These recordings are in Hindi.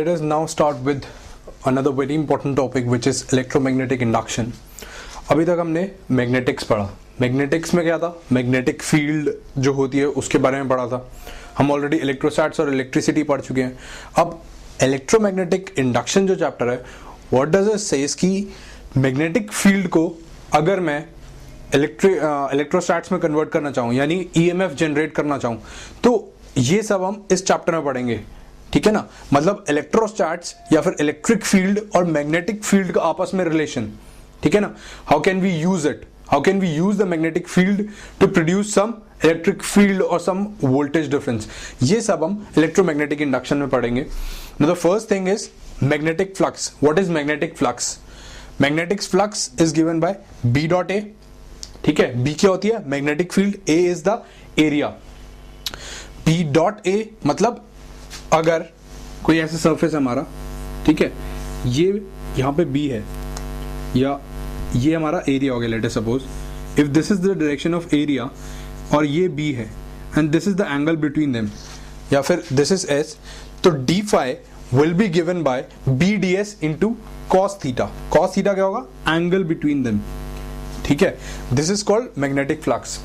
Let us now start with another very important topic which is electromagnetic induction. अभी तक हमने मैग्नेटिक्स पढ़ा. मैग्नेटिक्स में क्या था? मैग्नेटिक फील्ड जो होती है उसके बारे में पढ़ा था. हम ऑलरेडी इलेक्ट्रोस्टैट्स और इलेक्ट्रिसिटी पढ़ चुके हैं. अब इलेक्ट्रोमैग्नेटिक इंडक्शन जो चैप्टर है, व्हाट डज इट सेज कि मैग्नेटिक फील्ड को अगर मैं इलेक्ट्रोस्टैट्स में कन्वर्ट करना चाहूँ, यानी ईएमएफ जनरेट करना चाहूँ, तो ये सब हम इस चैप्टर में पढ़ेंगे. ठीक है ना? मतलब इलेक्ट्रोस्टैट्स या फिर इलेक्ट्रिक फील्ड और मैग्नेटिक फील्ड का आपस में रिलेशन. ठीक है ना? How can we use it? How can we use the magnetic field to produce some electric field और सम वोल्टेज डिफरेंस. ये सब हम इलेक्ट्रोमैग्नेटिक इंडक्शन में पढ़ेंगे. Now the first thing is magnetic flux. What is magnetic flux? Magnetic flux is given by B dot A. ठीक है? बी क्या होती है? Magnetic field. A is the area. B dot A मतलब अगर कोई ऐसा सरफेस है हमारा, ठीक है, ये यहां पे बी है या ये हमारा एरिया हो गया. Let us suppose if this is the direction of area और ये बी है and this is the angle between them, या फिर दिस इज एस, तो D phi will be given by B D S into cos theta. Cos theta क्या होगा? Angle between them. ठीक है? This is called magnetic flux.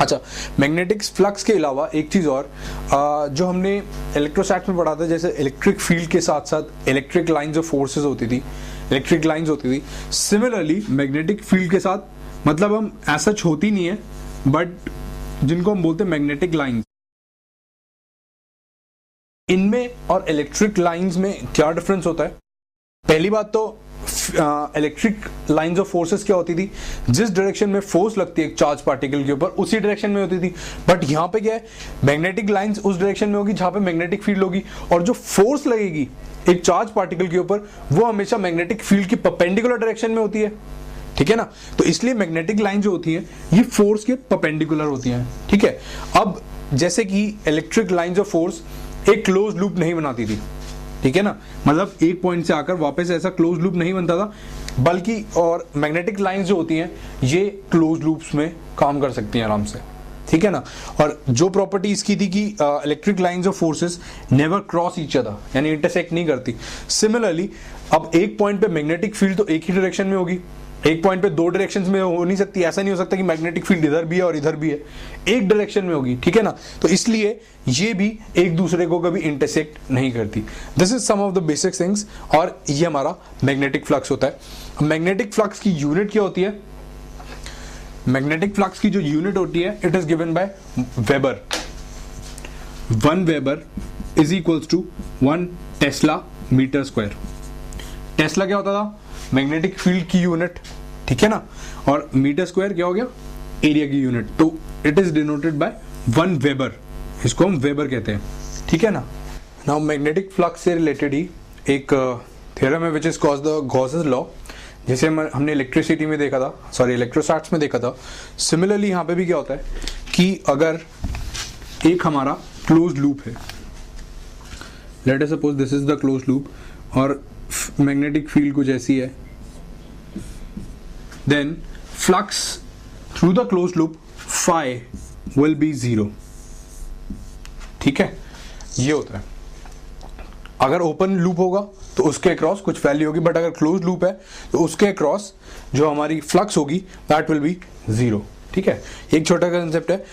अच्छा, मैग्नेटिक फ्लक्स के अलावा एक चीज और जो हमने इलेक्ट्रोस्टैट्स में पढ़ा था, जैसे इलेक्ट्रिक फील्ड के साथ साथ इलेक्ट्रिक लाइंस ऑफ फोर्सेस होती थी, इलेक्ट्रिक लाइंस होती थी. सिमिलरली मैग्नेटिक फील्ड के साथ, मतलब हम ऐसा होती नहीं है, बट जिनको हम बोलते हैं मैग्नेटिक लाइंस, इनमें और इलेक्ट्रिक लाइंस में क्या डिफरेंस होता है? पहली बात तो इलेक्ट्रिक लाइंस ऑफ फोर्सेस क्या होती थी? जिस डायरेक्शन में फोर्स लगती है एक चार्ज पार्टिकल के ऊपर, उसी डायरेक्शन में होती थी. बट यहां पे क्या है? मैग्नेटिक लाइंस उस डायरेक्शन में होगी जहां पे मैग्नेटिक फील्ड होगी, और जो फोर्स लगेगी एक चार्ज पार्टिकल के ऊपर, वो हमेशा मैग्नेटिक फील्ड की परपेंडिकुलर डायरेक्शन में होती है. ठीक है ना? तो इसलिए मैग्नेटिक लाइन जो होती है ये फोर्स के परपेंडिकुलर होती है. ठीक है? अब जैसे कि इलेक्ट्रिक लाइंस ऑफ फोर्स एक क्लोज लूप नहीं बनाती थी. ठीक है ना? मतलब एक पॉइंट से आकर वापस ऐसा क्लोज लूप नहीं बनता था, बल्कि और मैग्नेटिक लाइंस जो होती हैं ये क्लोज लूप्स में काम कर सकती हैं आराम से. ठीक है ना? और जो प्रॉपर्टी इसकी थी कि electric lines of forces never cross each other, यानी इंटरसेक्ट नहीं करती. सिमिलरली अब एक पॉइंट पे मैग्नेटिक फील्ड तो एक ही डायरेक्शन में होगी, एक पॉइंट पे दो डायरेक्शंस में हो नहीं सकती. ऐसा नहीं हो सकता कि मैग्नेटिक फील्ड इधर भी है और इधर भी है, एक डायरेक्शन में होगी. ठीक है ना? तो इसलिए ये भी एक दूसरे को कभी इंटरसेक्ट नहीं करती. This is some of the basic things, और ये हमारा मैग्नेटिक फ्लक्स होता है. मैग्नेटिक फ्लक्स की यूनिट क्या होती है? मैग्नेटिक फ्लक्स की जो यूनिट होती है, it is given by weber. 1 weber is equals to 1 tesla metre square. Tesla क्या होता था? मैग्नेटिक फील्ड की यूनिट. ठीक है ना? और मीटर स्क्वायर क्या हो गया? एरिया की यूनिट. तो it is denoted by 1 weber. इसको हम वेबर कहते हैं. ठीक है ना? नाउ मैग्नेटिक फ्लक्स से रिलेटेड ही एक थ्योरम है which is called the Gauss's law, जिसे हमने इलेक्ट्रिसिटी में देखा था, सॉरी इलेक्ट्रोस्टैट्स में देखा था. सिमिलरली यहाँ पे भी क्या होता है कि अगर एक हमारा क्लोज लूप है, let us suppose this is the close loop, और मैग्नेटिक फील्ड कुछ ऐसी है, then flux through the close loop phi will be 0. ठीक है? ये होता है. अगर ओपन लूप होगा तो उसके अक्रॉस कुछ वैल्यू होगी, बट अगर क्लोज लूप है तो उसके अक्रॉस जो हमारी फ्लक्स होगी दैट विल बी 0. ठीक है? एक छोटा कंसेप्ट है.